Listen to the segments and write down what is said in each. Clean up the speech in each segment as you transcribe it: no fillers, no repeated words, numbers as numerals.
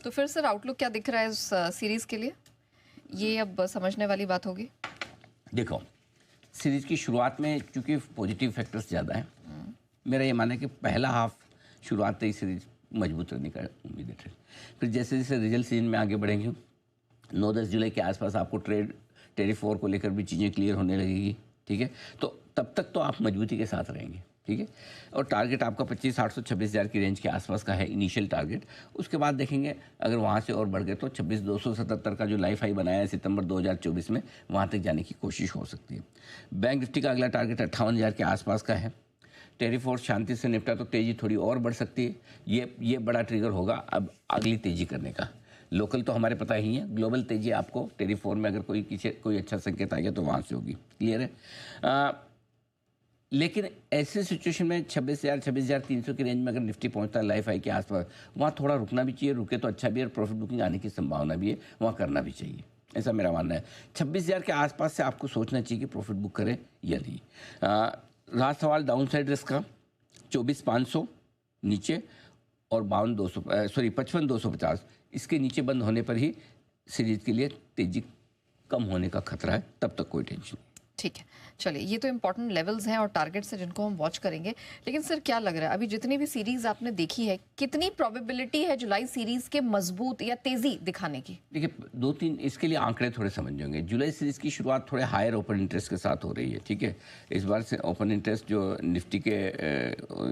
तो फिर sir outlook क्या दिख रहा है इस सीरीज के लिए? ये अब समझने वाली बात होगी। देखो, सीरीज की शुरुआत में चूंकि पॉजिटिव फैक्टर्स ज़्यादा हैं, मेरा ये मानना है कि पहला हाफ शुरुआत से ही सीरीज मजबूत रहने का उम्मीद है। फिर जैसे जैसे रिजल्ट सीजन में आगे बढ़ेंगे, 9-10 जुलाई के आसपास आपको टेरिफ वॉर को लेकर भी चीज़ें क्लियर होने लगेगी, ठीक है। तो तब तक तो आप मजबूती के साथ रहेंगे, ठीक है। और टारगेट आपका 25,826,000 की रेंज के आसपास का है इनिशियल टारगेट। उसके बाद देखेंगे अगर वहाँ से और बढ़ गए तो 26,277 का जो लाइफ हाई बनाया है सितंबर 2024 में, वहाँ तक जाने की कोशिश हो सकती है। बैंक निफ्टी का अगला टारगेट 58,000 के आसपास का है। टेरिफ और शांति से निपटा तो तेज़ी थोड़ी और बढ़ सकती है। ये बड़ा ट्रिगर होगा अब अगली तेज़ी करने का। लोकल तो हमारे पता ही है, ग्लोबल तेज़ी आपको टेरिफ और में अगर कोई अच्छा संकेत आ गया तो वहाँ से होगी। क्लियर है। लेकिन ऐसे सिचुएशन में 26,300 की रेंज में अगर निफ्टी पहुंचता है लाइफ हाई के आसपास, वहाँ थोड़ा रुकना भी चाहिए। रुके तो अच्छा भी है और प्रॉफिट बुकिंग आने की संभावना भी है, वहाँ करना भी चाहिए, ऐसा मेरा मानना है। 26,000 के आसपास से आपको सोचना चाहिए कि प्रॉफिट बुक करें या नहीं। रहा सवाल डाउन साइड रिस्क का, 24,500 नीचे और 55,250 इसके नीचे बंद होने पर ही सीरीज के लिए तेजी कम होने का खतरा है, तब तक कोई टेंशन नहीं। ठीक है, चलिए ये तो इंपॉर्टेंट लेवल्स हैं और टारगेट्स हैं जिनको हम वॉच करेंगे। लेकिन सर क्या लग रहा है अभी जितनी भी सीरीज आपने देखी है, कितनी प्रोबेबिलिटी है जुलाई सीरीज के मजबूत या तेजी दिखाने की? देखिए 2-3 इसके लिए आंकड़े थोड़े समझ होंगे। जुलाई सीरीज की शुरुआत थोड़े हायर ओपन इंटरेस्ट के साथ हो रही है, ठीक है। इस बार से ओपन इंटरेस्ट जो निफ्टी के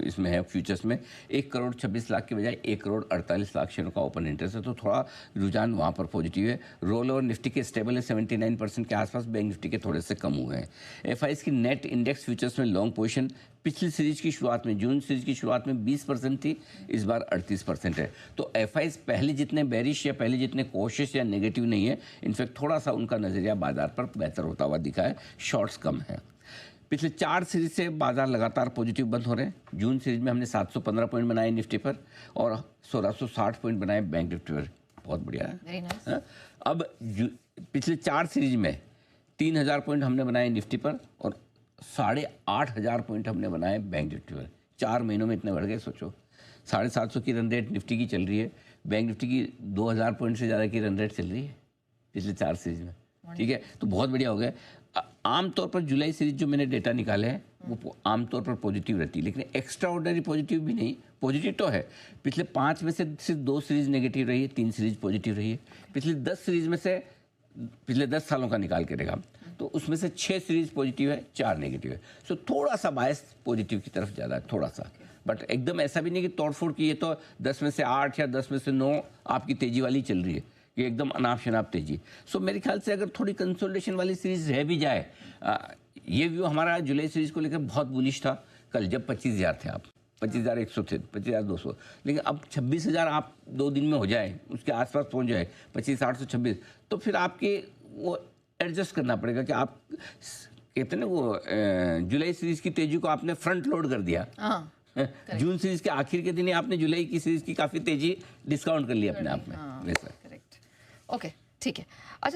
इसमें है फ्यूचर्स में 1,26,00,000 की बजाय 1,48,00,000 शेयरों का ओपन इंटरेस्ट है, तो थोड़ा रुझान वहाँ पर पॉजिटिव है। रोल ओवर निफ्टी के स्टेबल है 79% के आसपास, बैंक निफ्टी के थोड़े से कम हुए हैं। एफआईएस की नेट इंडेक्स फ्यूचर्स में लॉन्ग पोजीशन पिछली सीरीज की शुरुआत में, जून सीरीज की शुरुआत में 20% थी, इस बार 38% है। तो एफआईएस पहले जितने बेरिश या पहले जितने कोशिश या नेगेटिव नहीं है, इनफैक्ट थोड़ा सा उनका नजरिया बाजार पर बेहतर होता हुआ दिखा है, शॉर्ट्स कम है। पिछले 4 सीरीज से बाजार लगातार पॉजिटिव बंद हो रहे हैं। जून सीरीज में हमने 715 पॉइंट बनाए निफ्टी पर और 1660 पॉइंट बनाए बैंक निफ्टी पर, बहुत बढ़िया है। अब पिछले 4 सीरीज में 3,000 पॉइंट हमने बनाए निफ्टी पर और 8,500 पॉइंट हमने बनाए बैंक निफ्टी पर। 4 महीनों में इतने बढ़ गए, सोचो। 750 की रन रेट निफ्टी की चल रही है, बैंक निफ्टी की 2,000 पॉइंट से ज़्यादा की रन रेट चल रही है पिछले 4 सीरीज में, ठीक है। तो बहुत बढ़िया हो गया। आमतौर पर जुलाई सीरीज जो मैंने डेटा निकाले हैं वो आमतौर पर पॉजिटिव रहती है, लेकिन एक्स्ट्रा ऑर्डिनरी पॉजिटिव भी नहीं, पॉजिटिव तो है। पिछले 5 में से सिर्फ 2 सीरीज नेगेटिव रही है, 3 सीरीज पॉजिटिव रही है। पिछले 10 सीरीज में से पिछले 10 सालों का निकाल के देखा तो उसमें से 6 सीरीज पॉजिटिव है, 4 नेगेटिव है। सो थोड़ा सा बायस पॉजिटिव की तरफ ज़्यादा है, थोड़ा सा, बट एकदम ऐसा भी नहीं कि तोड़फोड़ की। ये तो 10 में से 8 या 10 में से 9 आपकी तेजी वाली चल रही है, ये एकदम अनाप शनाप तेजी। सो मेरे ख्याल से अगर थोड़ी कंसोलिडेशन वाली सीरीज रह भी जाए, ये व्यू हमारा जुलाई सीरीज को लेकर बहुत बुलिश था कल, जब 25,000 थे, आप 25,100 थे, 25,200, लेकिन अब 26,000 आप 2 दिन में हो जाए, उसके आसपास पहुंच जाए 25,826, तो फिर आपके वो एडजस्ट करना पड़ेगा कि आप कहते हैं ना वो जुलाई सीरीज की तेजी को आपने फ्रंट लोड कर दिया। जून सीरीज के आखिर के दिन ही आपने जुलाई की सीरीज की काफ़ी तेजी डिस्काउंट कर ली अपने आप में, वैसा। ओके, ठीक है। अच्छा।